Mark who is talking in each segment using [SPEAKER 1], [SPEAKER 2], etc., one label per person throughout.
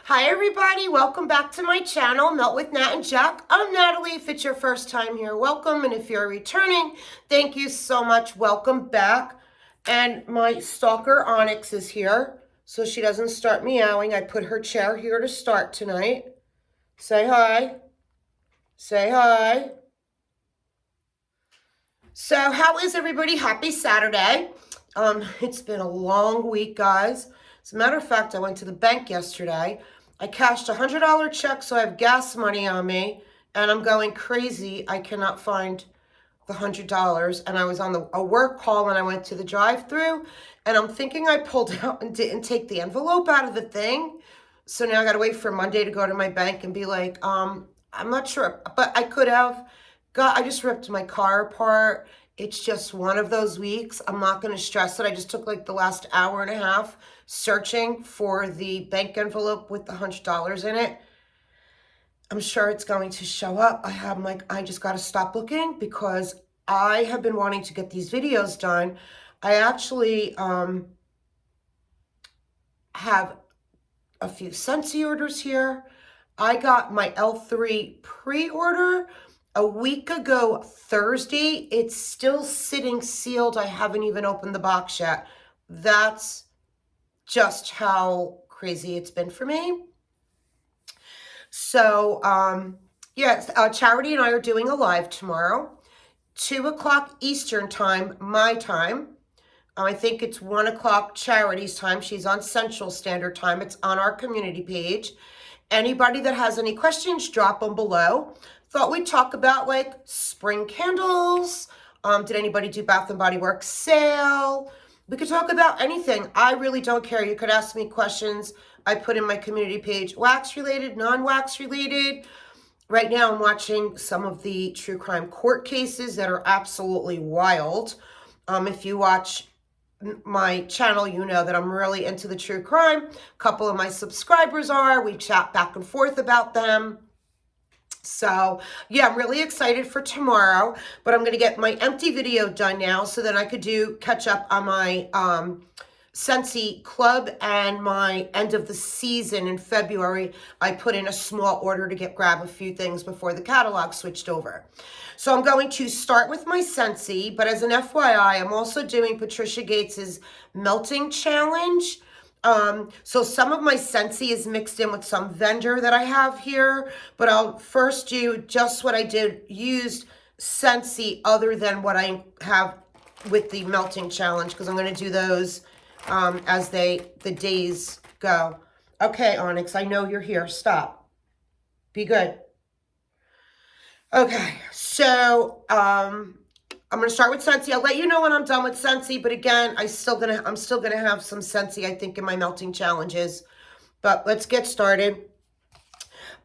[SPEAKER 1] Hi everybody, welcome back to my channel, Melt with Nat and Jack. I'm Natalie. If it's your first time here, welcome. And if you're returning, thank you so much. Welcome back. And my stalker Onyx is here, so she doesn't start meowing. I put her chair here to start tonight. Say hi. Say hi. So how is everybody? Happy Saturday. It's been a long week, guys. As a matter of fact, I went to the bank yesterday. I cashed a $100 check, so I have gas money on me, and I'm going crazy. I cannot find the $100, and I was on a work call, and I went to the drive-through, and I'm thinking I pulled out and didn't take the envelope out of the thing. So now I got to wait for Monday to go to my bank and be like, I'm not sure, but I could have. I just ripped my car apart. It's just one of those weeks. I'm not going to stress it. I just took like the last hour and a half searching for the bank envelope with the $100 in it. I'm sure it's going to show up. I just got to stop looking because I have been wanting to get these videos done. I actually have a few Scentsy orders here. I got my L3 pre-order a week ago Thursday. It's still sitting sealed. I haven't even opened the box yet. That's just how crazy it's been for me. So, yes, Charity and I are doing a live tomorrow, 2 o'clock Eastern time, my time. I think it's 1 o'clock Charity's time. She's on Central Standard Time. It's on our community page. Anybody that has any questions, drop them below. Thought we'd talk about like spring candles. Did anybody do Bath and Body Works sale? We could talk about anything. I really don't care. You could ask me questions. I put in my community page, wax related, non-wax related. Right now I'm watching some of the true crime court cases that are absolutely wild. If you watch my channel, you know that I'm really into the true crime. A couple of my subscribers are. We chat back and forth about them. So yeah, I'm really excited for tomorrow, but I'm going to get my empty video done now so that I could catch up on my Scentsy club and my end of the season in February. I put in a small order to grab a few things before the catalog switched over. So I'm going to start with my Scentsy, but as an FYI, I'm also doing Patricia Gates's melting challenge. So some of my Scentsy is mixed in with some vendor that I have here, but I'll first do just what I did, used Scentsy other than what I have with the melting challenge, because I'm going to do those as the days go. Okay, Onyx, I know you're here. Stop. Be good. Okay, so I'm gonna start with Scentsy. I'll let you know when I'm done with Scentsy, but again, I'm still gonna have some Scentsy, I think, in my melting challenges. But let's get started.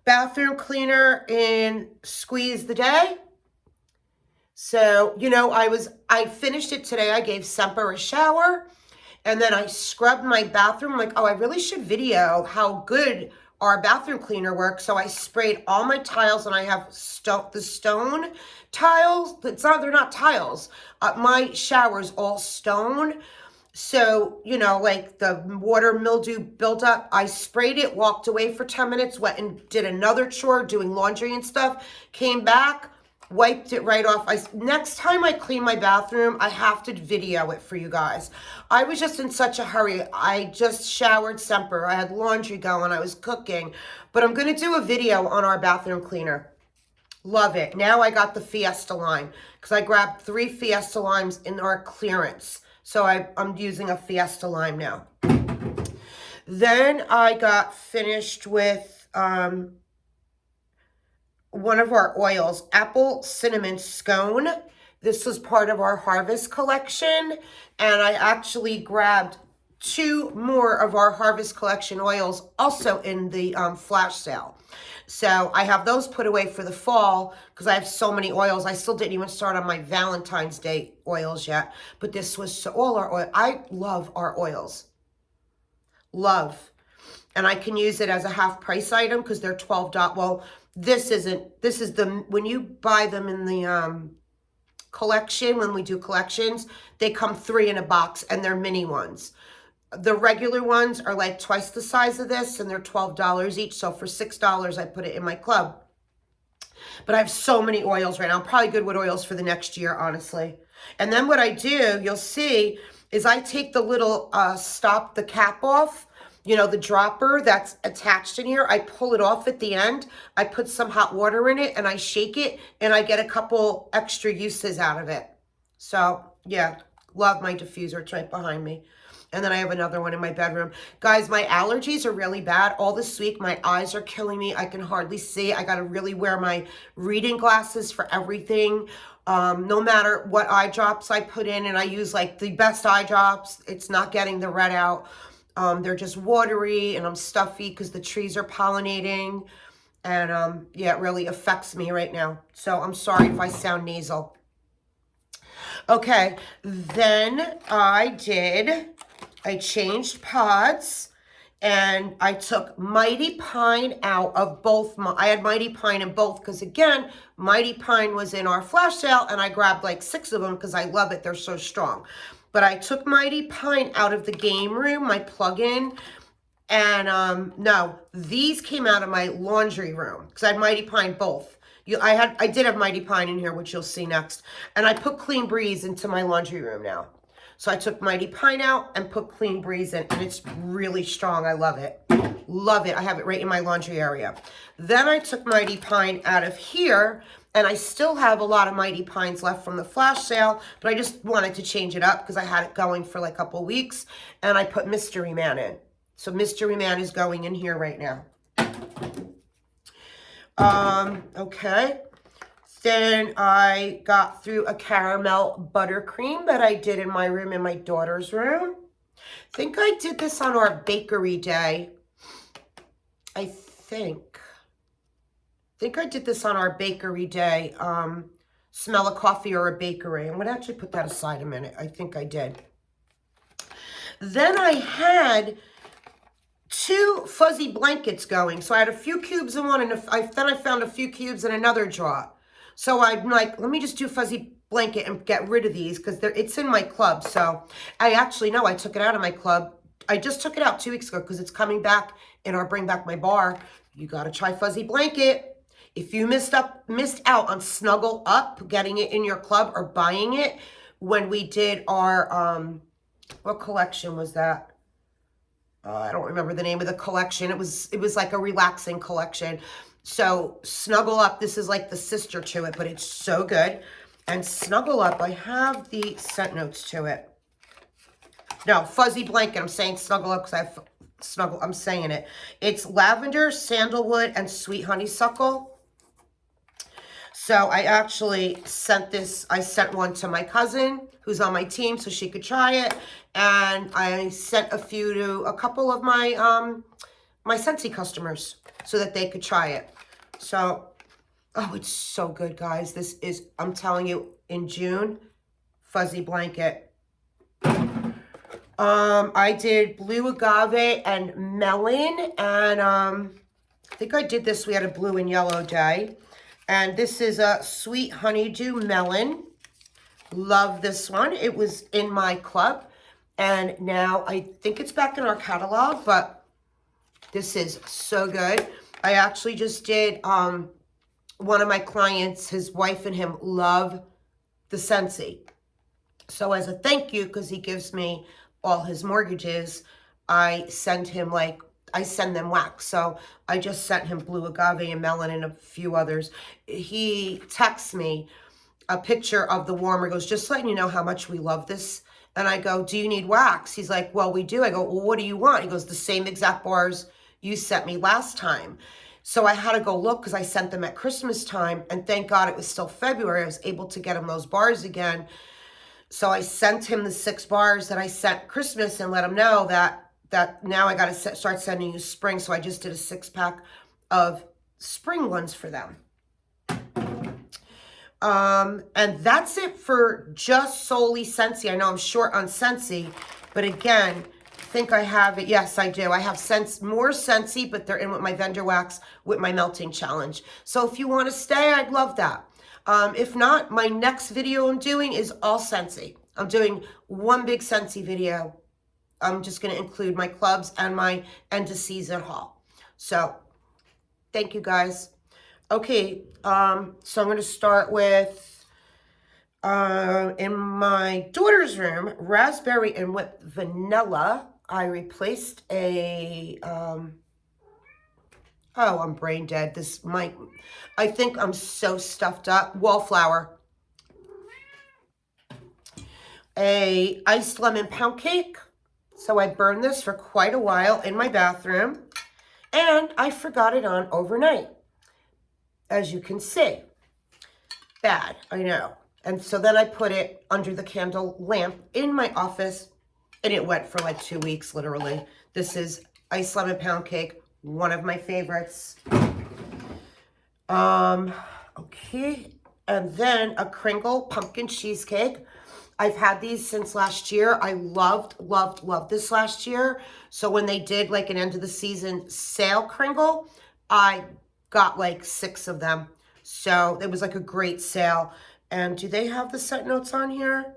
[SPEAKER 1] Bathroom cleaner in Squeeze the Day. So, you know, I finished it today. I gave Semper a shower, and then I scrubbed my bathroom. I'm like, oh, I really should video how good our bathroom cleaner works. So I sprayed all my tiles, and I have the stone tiles. They're not tiles. My shower's all stone. So, you know, like the water mildew buildup, I sprayed it, walked away for 10 minutes, went and did another chore, doing laundry and stuff, came back, wiped it right off. Next time I clean my bathroom, I have to video it for you guys. I was just in such a hurry. I just showered Semper. I had laundry going. I was cooking. But I'm going to do a video on our bathroom cleaner. Love it. Now I got the Fiesta line because I grabbed 3 Fiesta limes in our clearance. So I'm using a Fiesta lime now. Then I got finished with one of our oils, Apple Cinnamon Scone. This was part of our Harvest collection, and I actually grabbed 2 more of our Harvest collection oils also in the flash sale. So I have those put away for the fall because I have so many oils. I still didn't even start on my Valentine's Day oils yet, but this was all our oil. I love our oils. Love. And I can use it as a half price item because they're $12. Well, this is when you buy them in the collection, when we do collections, they come 3 in a box and they're mini ones. The regular ones are like twice the size of this, and they're $12 each. So for $6, I put it in my club. But I have so many oils right now. I'm probably good with oils for the next year, honestly. And then what I do, you'll see, is I take the little stop the cap off, you know, the dropper that's attached in here. I pull it off at the end. I put some hot water in it and I shake it, and I get a couple extra uses out of it. So yeah, love my diffuser. It's right behind me. And then I have another one in my bedroom. Guys, my allergies are really bad. All this week, my eyes are killing me. I can hardly see. I got to really wear my reading glasses for everything. No matter what eye drops I put in, and I use like the best eye drops. It's not getting the red out. They're just watery, and I'm stuffy because the trees are pollinating. And yeah, it really affects me right now. So I'm sorry if I sound nasal. Okay, then I changed pods, and I took Mighty Pine out of both. I had Mighty Pine in both because, again, Mighty Pine was in our flash sale, and I grabbed like 6 of them because I love it. They're so strong. But I took Mighty Pine out of the game room, my plug-in, and no, these came out of my laundry room because I had Mighty Pine both. I did have Mighty Pine in here, which you'll see next. And I put Clean Breeze into my laundry room now. So I took Mighty Pine out and put Clean Breeze in, and it's really strong. I love it. Love it. I have it right in my laundry area. Then I took Mighty Pine out of here, and I still have a lot of Mighty Pines left from the flash sale, but I just wanted to change it up because I had it going for like a couple weeks, and I put Mystery Man in. So Mystery Man is going in here right now. Okay. Then I got through a caramel buttercream that I did in my room, in my daughter's room. I think I did this on our bakery day. I think I did this on our bakery day. Smell a coffee or a bakery. I'm going to actually put that aside a minute. I think I did. Then I had 2 fuzzy blankets going. So I had a few cubes in one, and then I found a few cubes in another drawer. So I'm like, let me just do fuzzy blanket and get rid of these because it's in my club. So I took it out of my club. I just took it out 2 weeks ago because it's coming back in our Bring Back My Bar. You got to try fuzzy blanket. If you missed out on Snuggle Up, getting it in your club or buying it when we did our, what collection was that? I don't remember the name of the collection. It was like a relaxing collection. So Snuggle Up, this is like the sister to it, but it's so good. And Snuggle Up, I have the scent notes to it. No, Fuzzy Blanket. I'm saying Snuggle Up because I have Snuggle. I'm saying it. It's lavender, sandalwood, and sweet honeysuckle. So I actually sent this. I sent one to my cousin who's on my team so she could try it. And I sent a few to a couple of my my Scentsy customers so that they could try it. So, oh, it's so good, guys. This is, I'm telling you, in June, fuzzy blanket. I did blue agave and melon, and I think I did this. We had a blue and yellow day. And this is a sweet honeydew melon. Love this one. It was in my club, and now I think it's back in our catalog, but this is so good. I actually just did, one of my clients, his wife and him love the Scentsy. So as a thank you, because he gives me all his mortgages, I send them wax. So I just sent him blue agave and melon and a few others. He texts me a picture of the warmer. He goes, just letting you know how much we love this. And I go, do you need wax? He's like, well, we do. I go, well, what do you want? He goes, the same exact bars you sent me last time. So I had to go look because I sent them at Christmas time, and thank God it was still February. I was able to get him those bars again. So I sent him the 6 bars that I sent Christmas and let him know that now I got to start sending you spring. So I just did a 6-pack of spring ones for them. And that's it for just solely Scentsy. I know I'm short on Scentsy, but again, I think I have it. Yes, I do. I have more Scentsy, but they're in with my vendor wax with my melting challenge. So if you want to stay, I'd love that. If not, my next video I'm doing is all Scentsy. I'm doing one big Scentsy video I'm just going to include my clubs and my end of season haul. So thank you guys. Okay, so I'm going to start with, in my daughter's room, raspberry and whipped vanilla. I replaced a, oh, I'm brain dead. I think I'm so stuffed up. Wallflower. A iced lemon pound cake. So I burned this for quite a while in my bathroom. And I forgot it on overnight. As you can see. Bad, I know. And so then I put it under the candle lamp in my office. And it went for like 2 weeks, literally. This is iced lemon pound cake. One of my favorites. Okay. And then a Kringle pumpkin cheesecake. I've had these since last year. I loved this last year. So when they did like an end of the season sale Kringle, I got like 6 of them. So it was like a great sale. And do they have the scent notes on here?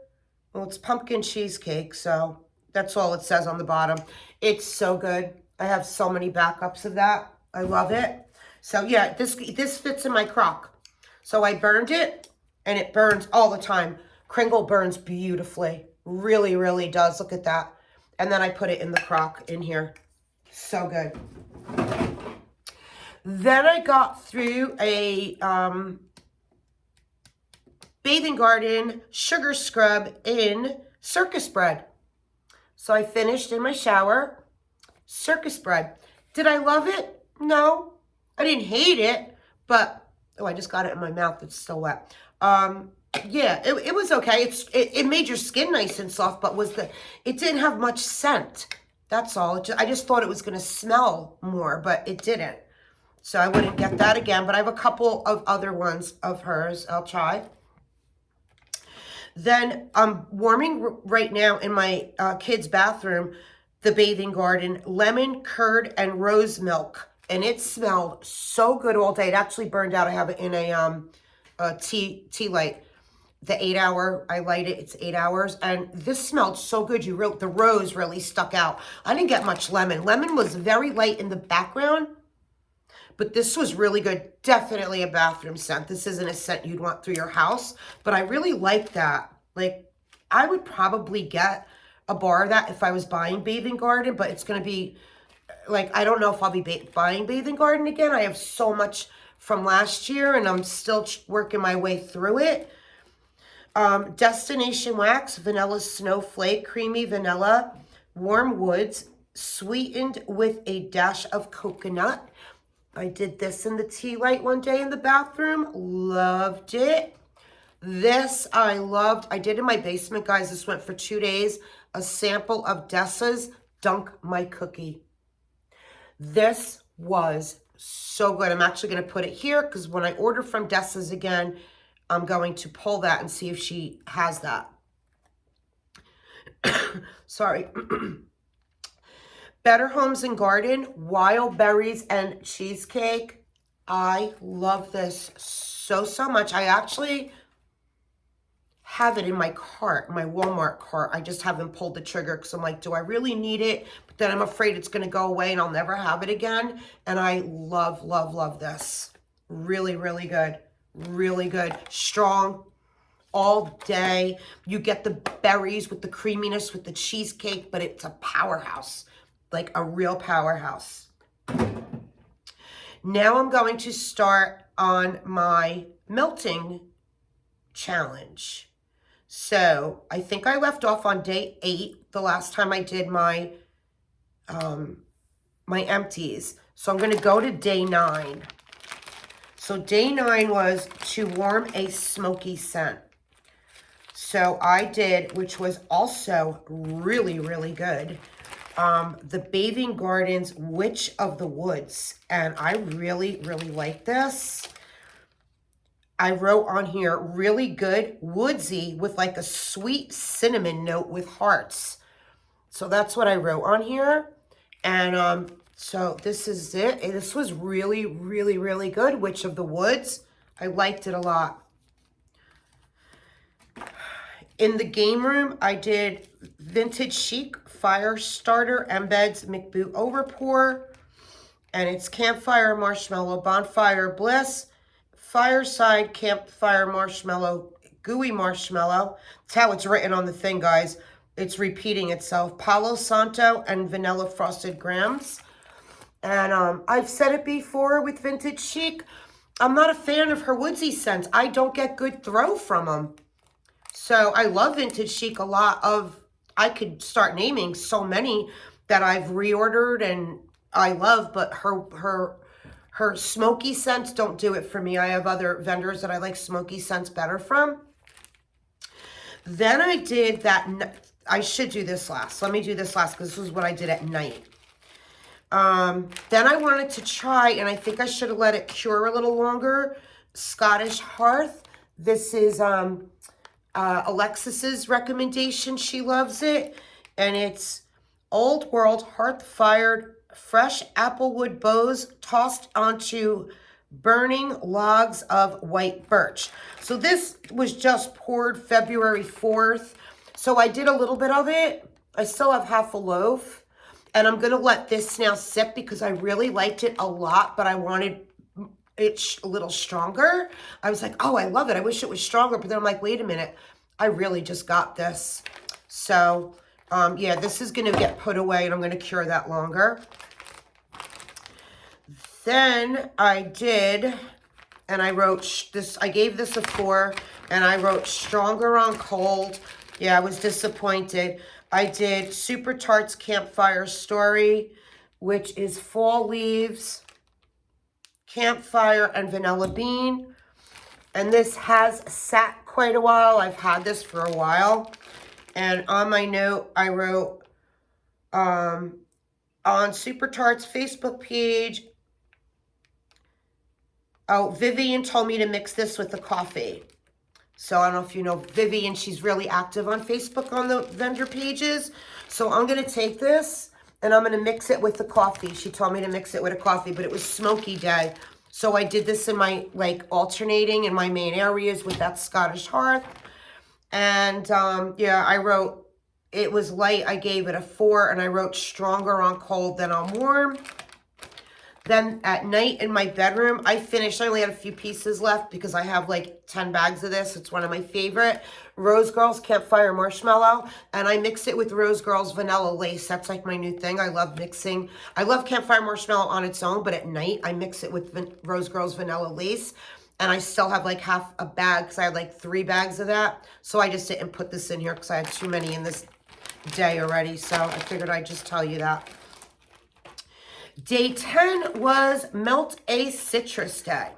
[SPEAKER 1] Well, it's pumpkin cheesecake. So that's all it says on the bottom. It's so good. I have so many backups of that. I love it. So yeah, this fits in my crock. So I burned it and it burns all the time. Kringle burns beautifully. Really, really does. Look at that. And then I put it in the crock in here. So good. Then I got through a Bathing Garden sugar scrub in circus bread. So I finished in my shower. Circus bread. Did I love it? No. I didn't hate it, but, oh, I just got it in my mouth. It's still wet. Yeah, it was okay. It made your skin nice and soft, but it didn't have much scent. That's all. I just thought it was going to smell more, but it didn't. So I wouldn't get that again, but I have a couple of other ones of hers I'll try. Then I'm warming right now in my kids' bathroom the Bathing Garden lemon curd and rose milk. And it smelled so good all day. It actually burned out. I have it in a tea light. The 8-hour, I light it. It's 8 hours. And this smelled so good. The rose really stuck out. I didn't get much lemon. Lemon was very light in the background. But this was really good. Definitely a bathroom scent. This isn't a scent you'd want through your house. But I really like that. Like, I would probably get a bar of that if I was buying Bathing Garden. But it's going to be, like, I don't know if I'll be buying Bathing Garden again. I have so much from last year. And I'm still working my way through it. Destination Wax, Vanilla Snowflake, Creamy Vanilla, Warm Woods, sweetened with a dash of coconut. I did this in the tea light one day in the bathroom. Loved it. This I loved. I did in my basement, guys. This went for 2 days. A sample of Dessa's Dunk My Cookie. This was so good. I'm actually going to put it here because when I order from Dessa's again, I'm going to pull that and see if she has that. Sorry. Better Homes and Garden, Wild Berries and Cheesecake. I love this so much. I actually have it in my cart, my Walmart cart. I just haven't pulled the trigger because I'm like, do I really need it? But then I'm afraid it's going to go away and I'll never have it again. And I love this. Really, really good. Really good. Strong all day. You get the berries with the creaminess with the cheesecake, but it's a powerhouse. Like a real powerhouse. Now I'm going to start on my melting challenge. So I think I left off on day 8 the last time I did my my empties. So I'm going to go to day 9. So day 9 was to warm a smoky scent. So I did, which was also really, really good, the Bathing Gardens Witch of the Woods. And I really, really like this. I wrote on here, really good, woodsy, with like a sweet cinnamon note with hearts. So that's what I wrote on here. And so this is it. And this was really, really, really good, Witch of the Woods. I liked it a lot. In the game room, I did Vintage Chic Fire Starter Embeds McBoot Overpour. And it's Campfire Marshmallow Bonfire Bliss, Fireside Campfire Marshmallow, Gooey Marshmallow. That's how it's written on the thing, guys. It's repeating itself. Palo Santo and Vanilla Frosted Grams. And I've said it before with Vintage Chic. I'm not a fan of her woodsy scents. I don't get good throw from them. So I love Vintage Chic a lot of, I could start naming so many that I've reordered and I love, but her smoky scents don't do it for me. I have other vendors that I like smoky scents better from. Then I did that, I should do this last. Let me do this last because this is what I did at night. Then I wanted to try, and I think I should have let it cure a little longer, Scottish Hearth. This is Alexis's recommendation. She loves it. And it's Old World Hearth-Fired Fresh Applewood Boughs tossed onto burning logs of white birch. So this was just poured February 4th. So I did a little bit of it. I still have half a loaf. And I'm going to let this now sit because I really liked it a lot, but I wanted it a little stronger. I was like, oh, I love it. I wish it was stronger. But then I'm like, wait a minute. I really just got this. So, yeah, this is going to get put away and I'm going to cure that longer. Then I did, and I wrote this, I gave this a 4, and I wrote Stronger on Cold. Yeah, I was disappointed. I did Super Tarts Campfire Story, which is Fall Leaves, Campfire, and Vanilla Bean. And this has sat quite a while. I've had this for a while. And on my note, I wrote, on Super Tarts Facebook page, oh, Vivian told me to mix this with the coffee. So I don't know if you know Vivian, she's really active on Facebook on the vendor pages. So I'm going to take this and I'm going to mix it with the coffee. She told me to mix it with a coffee, but it was smoky day. So I did this in my, like, alternating in my main areas with that Scottish Hearth. And, yeah, I wrote, it was light. I gave it a 4, and I wrote Stronger on Cold than on Warm. Then at night in my bedroom, I finished. I only had a few pieces left because I have like 10 bags of this. It's one of my favorite. Rose Girls Campfire Marshmallow. And I mix it with Rose Girls Vanilla Lace. That's like my new thing. I love mixing. I love Campfire Marshmallow on its own, but at night I mix it with Rose Girls Vanilla Lace. And I still have like half a bag because I had like 3 bags of that. So I just didn't put this in here because I had too many in this day already. So I figured I'd just tell you that. Day 10 was Melt a Citrus Day.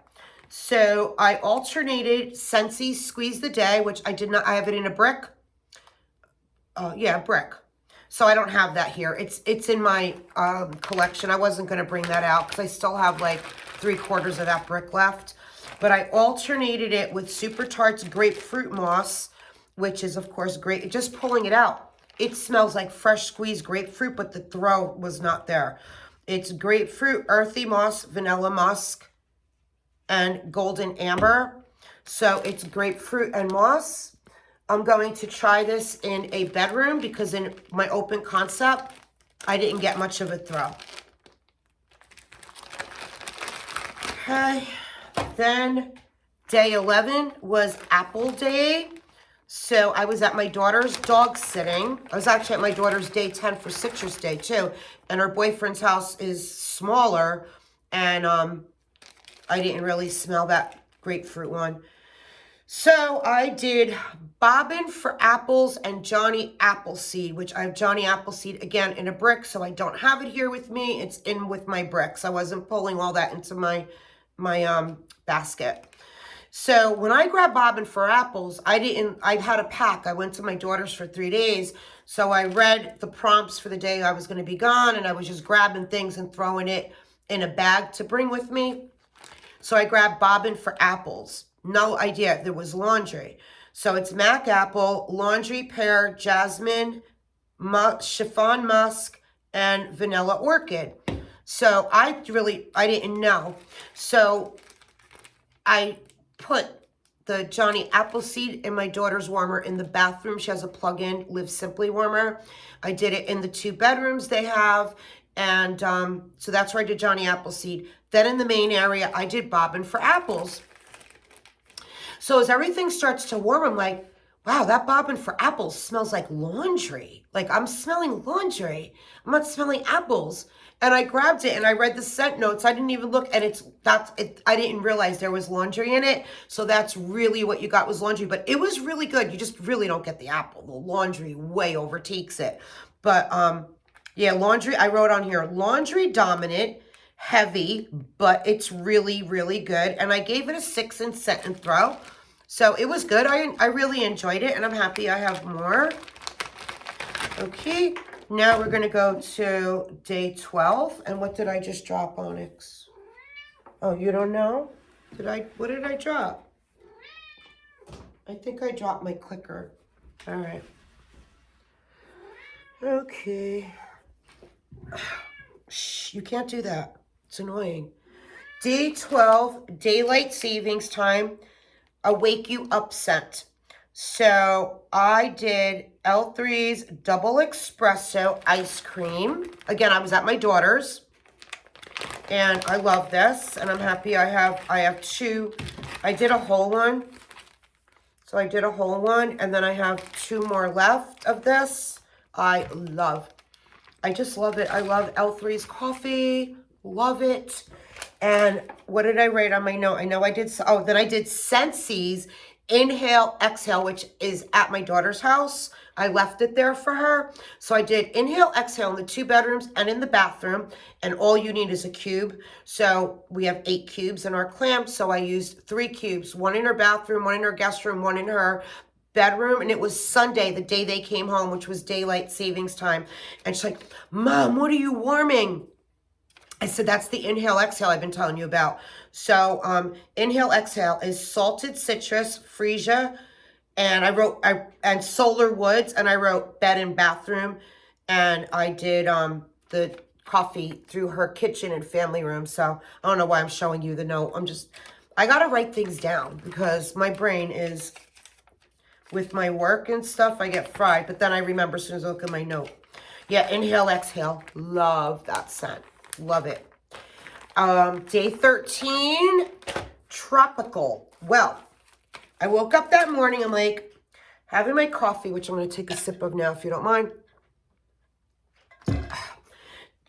[SPEAKER 1] So I alternated Scentsy Squeeze the Day, which I did not, I have it in a brick. Yeah, brick. So I don't have that here. It's in my collection. I wasn't going to bring that out because I still have like 3/4 of that brick left. But I alternated it with Super Tarts Grapefruit Moss, which is, of course, great. Just pulling it out. It smells like fresh squeezed grapefruit, but the throw was not there. It's grapefruit, earthy moss, vanilla musk, and golden amber. So it's grapefruit and moss. I'm going to try this in a bedroom because in my open concept, I didn't get much of a throw. Okay. Then day 11 was Apple Day. So I was at my daughter's dog sitting. I was actually at my daughter's day 10 for Citrus Day too. And her boyfriend's house is smaller. And I didn't really smell that grapefruit one. So I did Bobbin for Apples and Johnny Appleseed, which I have Johnny Appleseed again in a brick. So I don't have it here with me. It's in with my bricks. I wasn't pulling all that into my basket. So when I grabbed Bobbin for Apples, I had a pack. I went to my daughter's for 3 days. So I read the prompts for the day I was going to be gone, and I was just grabbing things and throwing it in a bag to bring with me. So I grabbed Bobbin for Apples. No idea there was laundry. So it's Mac Apple, Laundry Pear, Jasmine, Chiffon Musk, and Vanilla Orchid. So I didn't know. So I put the Johnny Appleseed in my daughter's warmer in the bathroom. She has a plug-in Live Simply warmer. I did it in the 2 bedrooms they have. And so that's where I did Johnny Appleseed. Then in the main area, I did Bobbin for Apples. So as everything starts to warm, I'm like, wow, that Bobbin for Apples smells like laundry. Like I'm smelling laundry. I'm not smelling apples. And I grabbed it and I read the scent notes. I didn't even look, and I didn't realize there was laundry in it. So that's really what you got was laundry. But it was really good. You just really don't get the apple. The laundry way overtakes it. But yeah, laundry, I wrote on here, laundry dominant, heavy, but it's really, really good. And I gave it a 6 in Scent and Throw. So it was good. I really enjoyed it, and I'm happy I have more. Okay, now we're going to go to day 12. And what did I just drop, Onyx? Oh, you don't know? What did I drop? I think I dropped my clicker. All right. Okay. Shh, you can't do that. It's annoying. Day 12, daylight savings time. A Wake You Up scent. So I did L3's Double Espresso Ice Cream. Again, I was at my daughter's. And I love this. And I'm happy I have 2. I did a whole one. So I did a whole one. And then I have 2 more left of this. I just love it. I love L3's coffee. Love it. And what did I write on my note? I know I did, then I did Scentsy's Inhale, Exhale, which is at my daughter's house. I left it there for her. So I did Inhale, Exhale in the 2 bedrooms and in the bathroom. And all you need is a cube. So we have 8 cubes in our clamp. So I used 3 cubes, 1 in her bathroom, 1 in her guest room, 1 in her bedroom. And it was Sunday, the day they came home, which was daylight savings time. And she's like, Mom, what are you warming? I said, that's the Inhale Exhale I've been telling you about. So Inhale Exhale is salted citrus, freesia, and and solar woods, and I wrote bed and bathroom, and I did the coffee through her kitchen and family room. So I don't know why I'm showing you the note. I got to write things down because my brain is, with my work and stuff, I get fried, but then I remember as soon as I look at my note. Yeah, Inhale Exhale. Love that scent. Love it. Day 13, Tropical. Well, I woke up that morning, I'm like, having my coffee, which I'm going to take a sip of now if you don't mind.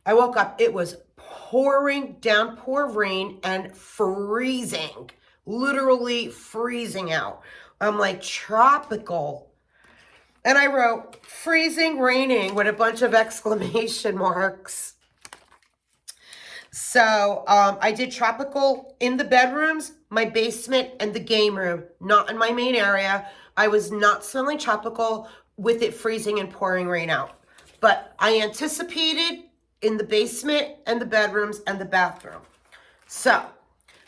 [SPEAKER 1] I woke up, it was pouring downpour rain and freezing, literally freezing out. I'm like, tropical. And I wrote, freezing, raining with a bunch of exclamation marks. So I did tropical in the bedrooms, my basement, and the game room, not in my main area. I was not smelling tropical with it freezing and pouring rain out. But I anticipated in the basement and the bedrooms and the bathroom. So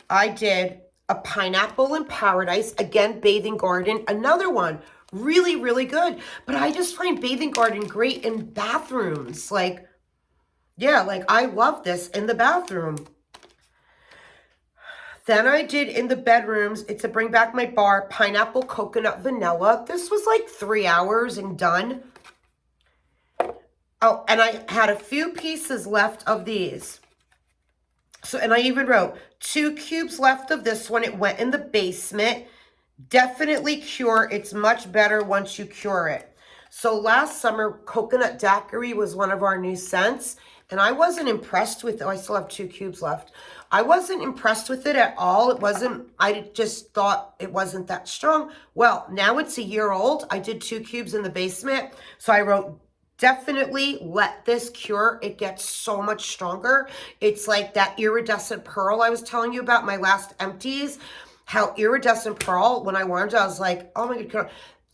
[SPEAKER 1] I did a Pineapple in Paradise, again, Bathing Garden, another one, really, really good. But I just find Bathing Garden great in bathrooms, like, yeah, like I love this in the bathroom. Then I did in the bedrooms, it's a Bring Back My Bar, Pineapple Coconut Vanilla. This was like 3 hours and done. Oh, and I had a few pieces left of these. So, and I even wrote 2 cubes left of this one. It went in the basement. Definitely cure. It's much better once you cure it. So last summer, Coconut Daiquiri was one of our new scents. And I wasn't impressed with it. Oh, I still have 2 cubes left. I wasn't impressed with it at all. I just thought it wasn't that strong. Well, now it's a year old. I did 2 cubes in the basement. So I wrote, definitely let this cure. It gets so much stronger. It's like that iridescent pearl I was telling you about, my last empties. How iridescent pearl, when I warmed it, I was like, oh my God.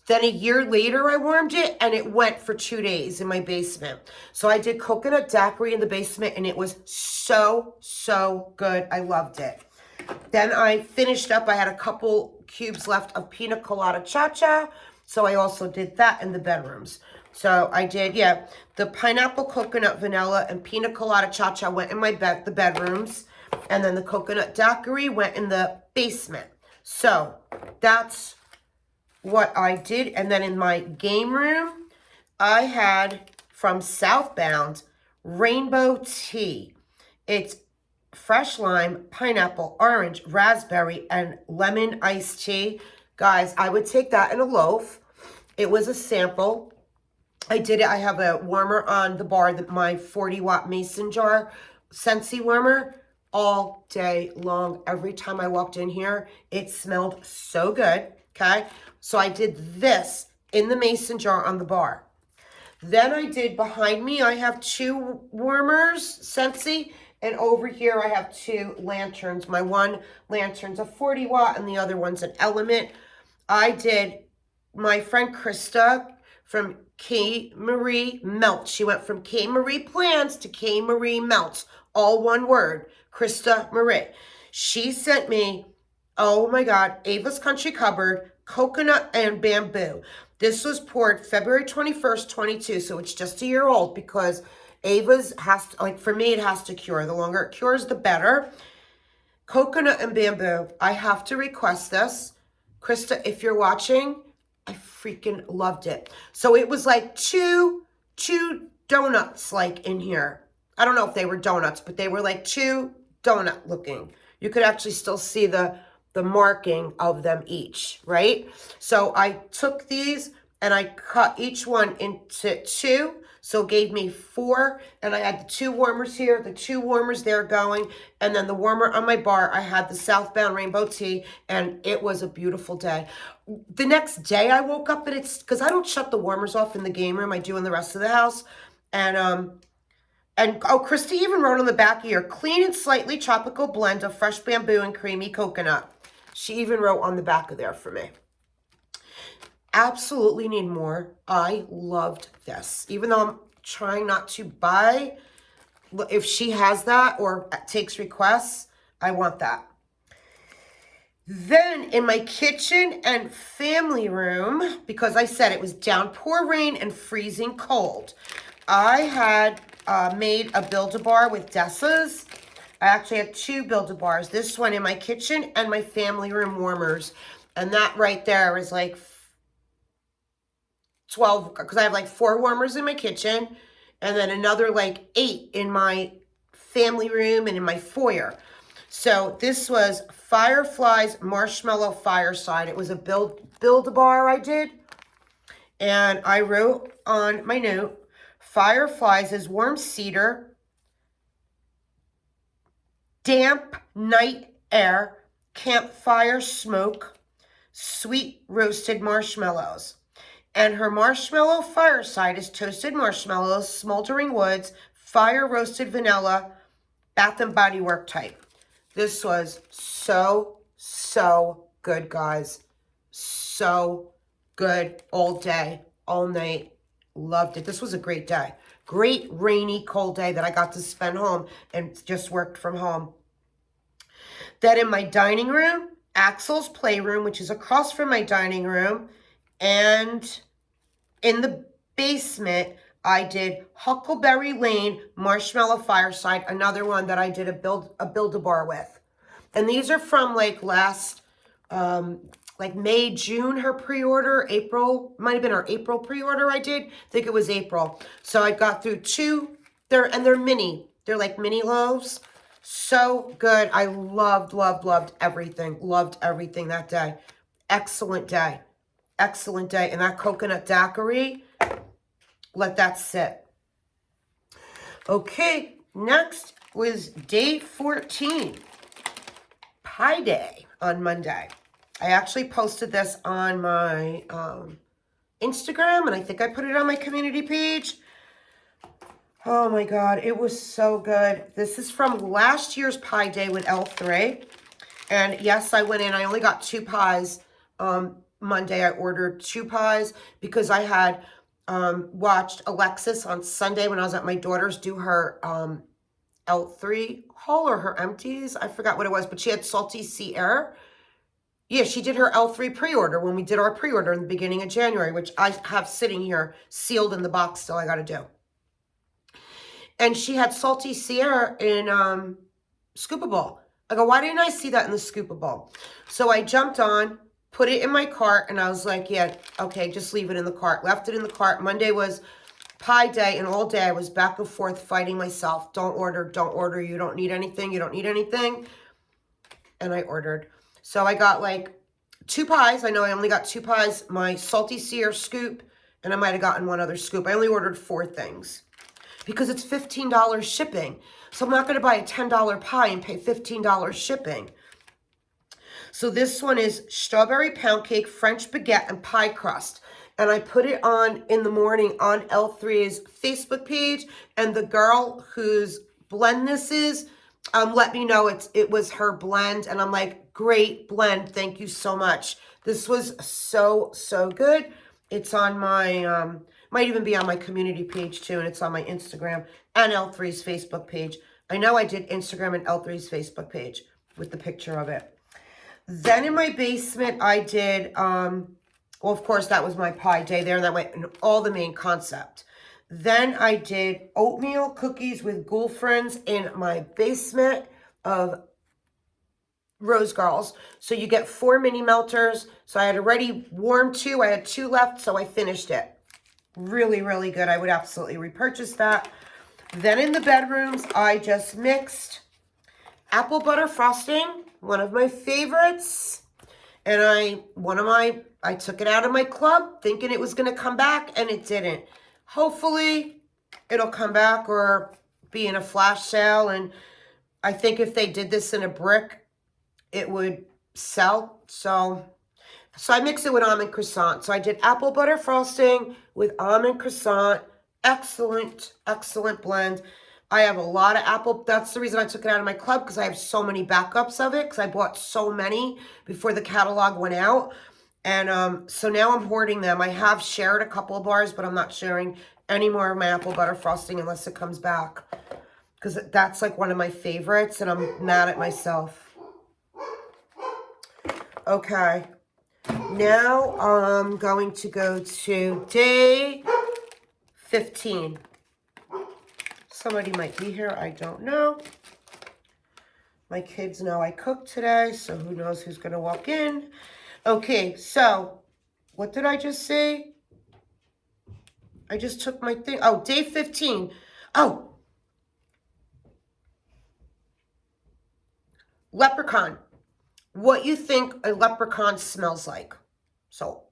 [SPEAKER 1] Then a year later, I warmed it, and it went for 2 days in my basement. So I did Coconut Daiquiri in the basement, and it was so, so good. I loved it. Then I finished up. I had a couple cubes left of Pina Colada Cha-Cha, so I also did that in the bedrooms. So I did, yeah, the Pineapple Coconut Vanilla and Pina Colada Cha-Cha went in the bedrooms, and then the Coconut Daiquiri went in the basement. So that's what I did. And then in my game room, I had from Southbound rainbow tea. It's fresh lime, pineapple, orange, raspberry, and lemon iced tea. Guys, I would take that in a loaf. It was a sample. I did it. I have a warmer on the bar, my 40-watt mason jar, Scentsy warmer, all day long. Every time I walked in here, it smelled so good, okay? So I did this in the mason jar on the bar. Then I did, behind me, I have 2 warmers, Scentsy, and over here I have 2 lanterns. My one lantern's a 40-watt and the other one's an Element. I did my friend Krista from K. Marie Melts. She went from K. Marie Plans to K. Marie Melts. All one word. Krista Marie. She sent me, oh my God, Ava's Country Cupboard, coconut and bamboo. This was poured February 21st, 22. So it's just a year old because Ava's has to, like for me, it has to cure. The longer it cures, the better. Coconut and bamboo. I have to request this. Krista, if you're watching, I freaking loved it. So it was like two donuts like in here. I don't know if they were donuts, but they were like 2 donut looking. You could actually still see the marking of them each, right? So I took these and I cut each one into 2. So it gave me 4, and I had the 2 warmers here, the 2 warmers there going, and then the warmer on my bar, I had the Southbound Rainbow Tea, and it was a beautiful day. The next day I woke up, and it's, because I don't shut the warmers off in the game room, I do in the rest of the house, and oh, Christy even wrote on the back here, clean and slightly tropical blend of fresh bamboo and creamy coconut. She even wrote on the back of there for me. Absolutely need more. I loved this. Even though I'm trying not to buy, if she has that or takes requests, I want that. Then in my kitchen and family room, because I said it was downpour rain and freezing cold, I had made a Build-A-Bar with Dessa's. I actually had 2 Build-A-Bars. This one in my kitchen and my family room warmers. And that right there is like 12, because I have like 4 warmers in my kitchen and then another like 8 in my family room and in my foyer. So this was Fireflies Marshmallow Fireside. It was a Build-A-Bar I did. And I wrote on my note, Fireflies is warm cedar, damp night air, campfire smoke, sweet roasted marshmallows. And her marshmallow fireside is toasted marshmallows, smoldering woods, fire roasted vanilla, Bath and Body Work type. This was so good, guys. So good all day, all night. Loved it. This was a great day. Great rainy, cold day that I got to spend home and just worked from home. Then in my dining room, Axel's Playroom, which is across from my dining room, and in the basement, I did Huckleberry Lane Marshmallow Fireside, another one that I did a Build-A-Bar with. And these are from like last, like May, June, her pre-order, April, might have been her April pre-order I did. I think it was April. So I got through 2, they're mini. They're like mini loaves. So good. I loved everything. Loved everything that day. Excellent day. Excellent day. And that coconut daiquiri, let that sit. Okay, next was day 14. Pie Day on Monday. I actually posted this on my Instagram, and I think I put it on my community page. Oh my God, it was so good. This is from last year's Pie Day with L3. And yes, I went in. I only got 2 pies. Monday, I ordered 2 pies because I had watched Alexis on Sunday when I was at my daughter's do her L3 haul or her empties. I forgot what it was, but she had Salty Sea Air. Yeah, she did her L3 pre-order when we did our pre-order in the beginning of January, which I have sitting here sealed in the box still I got to do. And she had Salty Sierra in Scoopable. I go, why didn't I see that in the scoopable? So I jumped on, put it in my cart, and I was like, yeah, okay, just leave it in the cart. Left it in the cart. Monday was pie day, and all day I was back and forth fighting myself. Don't order, don't order. You don't need anything. You don't need anything. And I ordered. So I got like 2 pies. I know I only got 2 pies. My salty Sear scoop, and I might have gotten 1 other scoop. I only ordered 4 things because it's $15 shipping. So I'm not going to buy a $10 pie and pay $15 shipping. So this one is strawberry pound cake, French baguette, and pie crust. And I put it on in the morning on L3's Facebook page. And the girl whose blend this is let me know it was her blend. And I'm like, great blend. Thank you so much. This was so, so good. It's on my, might even be on my community page too. And it's on my Instagram and L3's Facebook page. I know I did Instagram and L3's Facebook page with the picture of it. Then in my basement, I did, well, of course, that was my pie day there. And that went in all the main concept. Then I did oatmeal cookies with ghoul friends in my basement of Rose Girls. So you get 4 mini melters. So I had already warmed 2. I had 2 left, so I finished it. Really, really good. I would absolutely repurchase that. Then in the bedrooms, I just mixed apple butter frosting, one of my favorites. And I took it out of my club thinking it was going to come back, and it didn't. Hopefully it'll come back or be in a flash sale. And I think if they did this in a brick, it would sell. So I mix it with almond croissant. So I did apple butter frosting with almond croissant. Excellent, excellent blend. I have a lot of apple. That's the reason I took it out of my club, because I have so many backups of it, because I bought so many before the catalog went out. And so now I'm hoarding them. I have shared a couple of bars, but I'm not sharing any more of my apple butter frosting unless it comes back, because that's like one of my favorites, and I'm mad at myself. Okay. Now I'm going to go to day 15. Somebody might be here. I don't know. My kids know I cooked today, so who knows who's going to walk in. Okay, so what did I just say? I just took my thing. Oh, day 15. Oh. Leprechaun. What you think a leprechaun smells like. So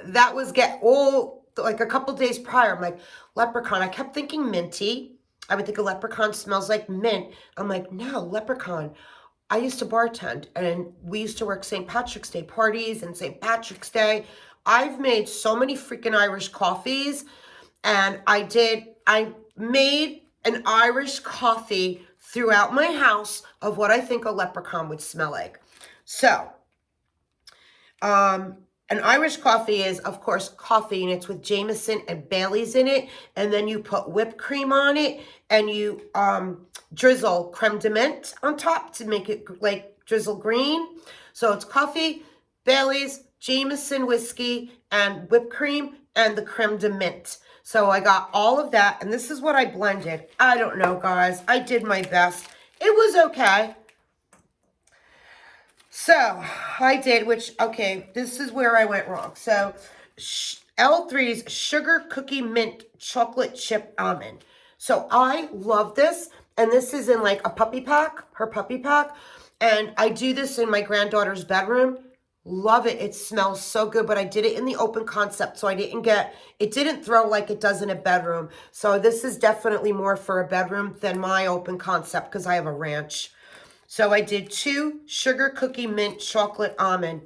[SPEAKER 1] that was like a couple days prior. I'm like, leprechaun. I kept thinking minty. I would think a leprechaun smells like mint. I'm like, no, leprechaun. I used to bartend, and we used to work St. Patrick's Day parties and St. Patrick's Day. I've made so many freaking Irish coffees, and I made an Irish coffee throughout my house of what I think a leprechaun would smell like. So, an Irish coffee is, of course, coffee, and it's with Jameson and Bailey's in it. And then you put whipped cream on it, and you drizzle creme de menthe on top to make it like drizzle green. So it's coffee, Bailey's, Jameson whiskey, and whipped cream, and the creme de menthe. So I got all of that, and this is what I blended. I don't know, guys. I did my best. It was okay. So I did, okay, this is where I went wrong. So L3's Sugar Cookie Mint Chocolate Chip Almond. So I love this. And this is in like a puppy pack, her puppy pack. And I do this in my granddaughter's bedroom. Love it. It smells so good, but I did it in the open concept. So it didn't throw like it does in a bedroom. So this is definitely more for a bedroom than my open concept, because I have a ranch. So I did 2 Sugar Cookie Mint Chocolate Almond.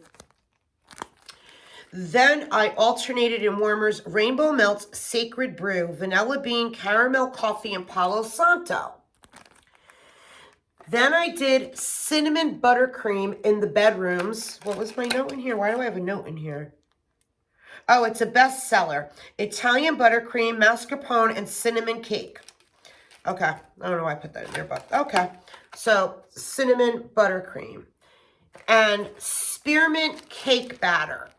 [SPEAKER 1] Then I alternated in warmers Rainbow Melts Sacred Brew, Vanilla Bean, Caramel Coffee, and Palo Santo. Then I did Cinnamon Buttercream in the bedrooms. What was my note in here? Why do I have a note in here? Oh, it's a bestseller. Italian Buttercream, Mascarpone, and Cinnamon Cake. Okay, I don't know why I put that in there, but okay. So, cinnamon buttercream and spearmint cake batter.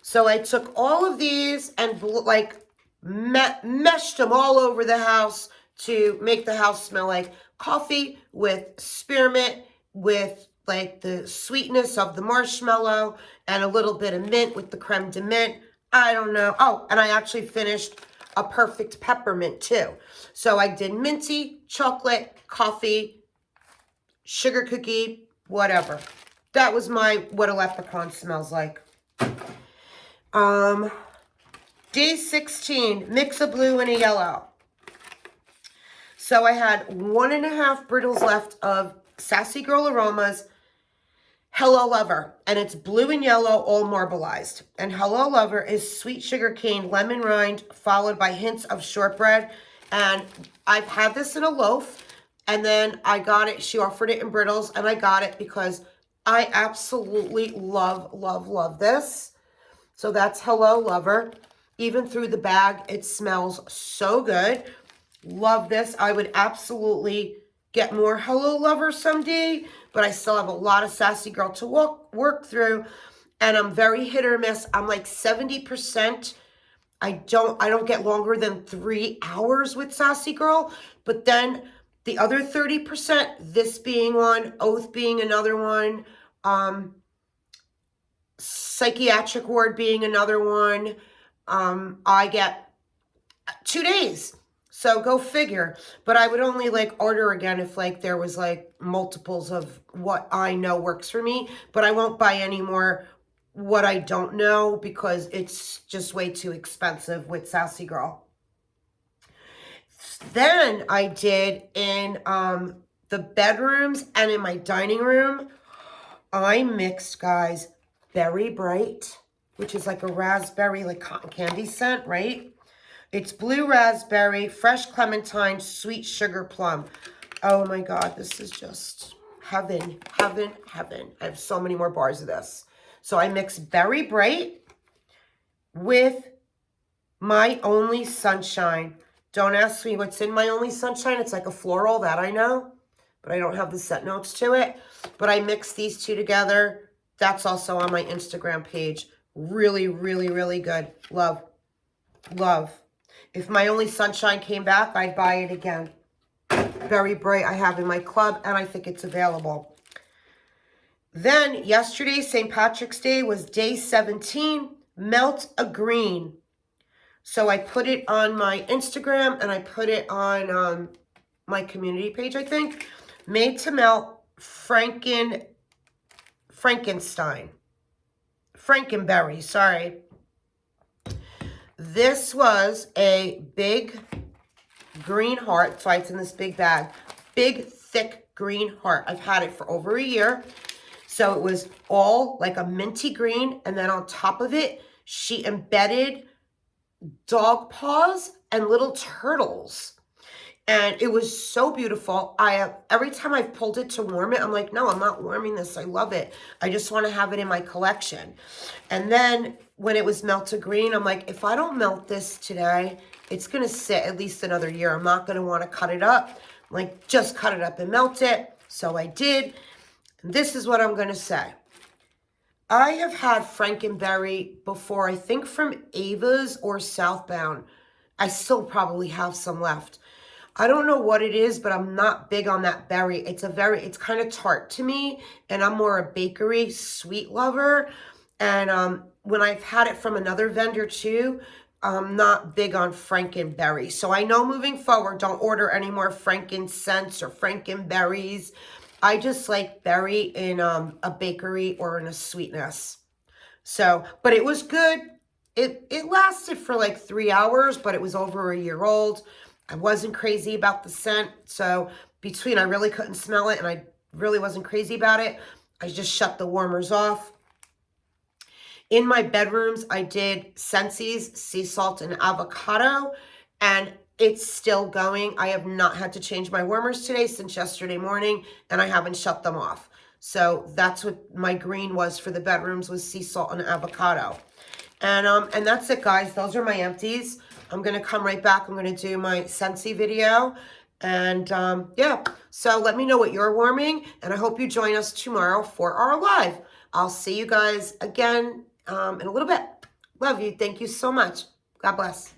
[SPEAKER 1] So I took all of these and like meshed them all over the house, to make the house smell like coffee with spearmint, with like the sweetness of the marshmallow and a little bit of mint with the creme de mint. I don't know. Oh, and I actually finished a perfect peppermint too. So I did minty, chocolate, coffee, sugar cookie, whatever. That was my what a leprechaun smells like. Day 16, mix a blue and a yellow. So I had 1.5 brittles left of Sassy Girl Aromas Hello Lover, and it's blue and yellow, all marbleized. And Hello Lover is sweet sugar cane, lemon rind, followed by hints of shortbread. And I've had this in a loaf, and then I got it. She offered it in brittles, and I got it because I absolutely love, love, love this. So that's Hello Lover. Even through the bag, it smells so good. Love this. I would absolutely get more Hello Lover someday, but I still have a lot of Sassy Girl to work through, and I'm very hit or miss. I'm like 70%. I don't get longer than 3 hours with Sassy Girl, but then the other 30%, this being one, Oath being another one, Psychiatric Ward being another one, I get 2 days. So go figure. But I would only like order again if like there was like multiples of what I know works for me. But I won't buy any more what I don't know because it's just way too expensive with Sassy Girl. Then I did in the bedrooms and in my dining room, I mixed, guys, Berry Bright, which is like a raspberry, like cotton candy scent, right? It's blue raspberry, fresh clementine, sweet sugar plum. Oh my God, this is just heaven, heaven, heaven. I have so many more bars of this. So I mix Berry Bright with My Only Sunshine. Don't ask me what's in My Only Sunshine. It's like a floral, that I know, but I don't have the scent notes to it. But I mix these two together. That's also on my Instagram page. Really, really, really good. Love, love. If My Only Sunshine came back, I'd buy it again. Berry Bright I have in my club, and I think it's available. Then yesterday, St. Patrick's Day, was day 17, Melt a Green. So I put it on my Instagram, and I put it on my community page, I think. Made to Melt Frankenberry, sorry. This was a big green heart. That's why it's in this big bag. Big, thick green heart. I've had it for over a year. So it was all like a minty green. And then on top of it, she embedded dog paws and little turtles. And it was so beautiful. Every time I've pulled it to warm it, I'm like, no, I'm not warming this. I love it. I just want to have it in my collection. And then when it was melted green, I'm like, if I don't melt this today, it's going to sit at least another year. I'm not going to want to cut it up. Like, just cut it up and melt it. So I did. And this is what I'm going to say. I have had Frankenberry before, I think from Ava's or Southbound. I still probably have some left. I don't know what it is, but I'm not big on that berry. It's kind of tart to me, and I'm more a bakery sweet lover. And when I've had it from another vendor too, I'm not big on Frankenberry. So I know moving forward, don't order any more frankincense or Frankenberries. I just like berry in a bakery or in a sweetness. So, but it was good. It lasted for like 3 hours, but it was over a year old. I wasn't crazy about the scent. So between I really couldn't smell it and I really wasn't crazy about it, I just shut the warmers off. In my bedrooms, I did Scentsy's sea salt and avocado, and it's still going. I have not had to change my warmers today since yesterday morning, and I haven't shut them off. So that's what my green was for the bedrooms, was sea salt and avocado. And that's it, guys. Those are my empties. I'm going to come right back. I'm going to do my Scentsy video. And yeah, so let me know what you're warming. And I hope you join us tomorrow for our live. I'll see you guys again in a little bit. Love you. Thank you so much. God bless.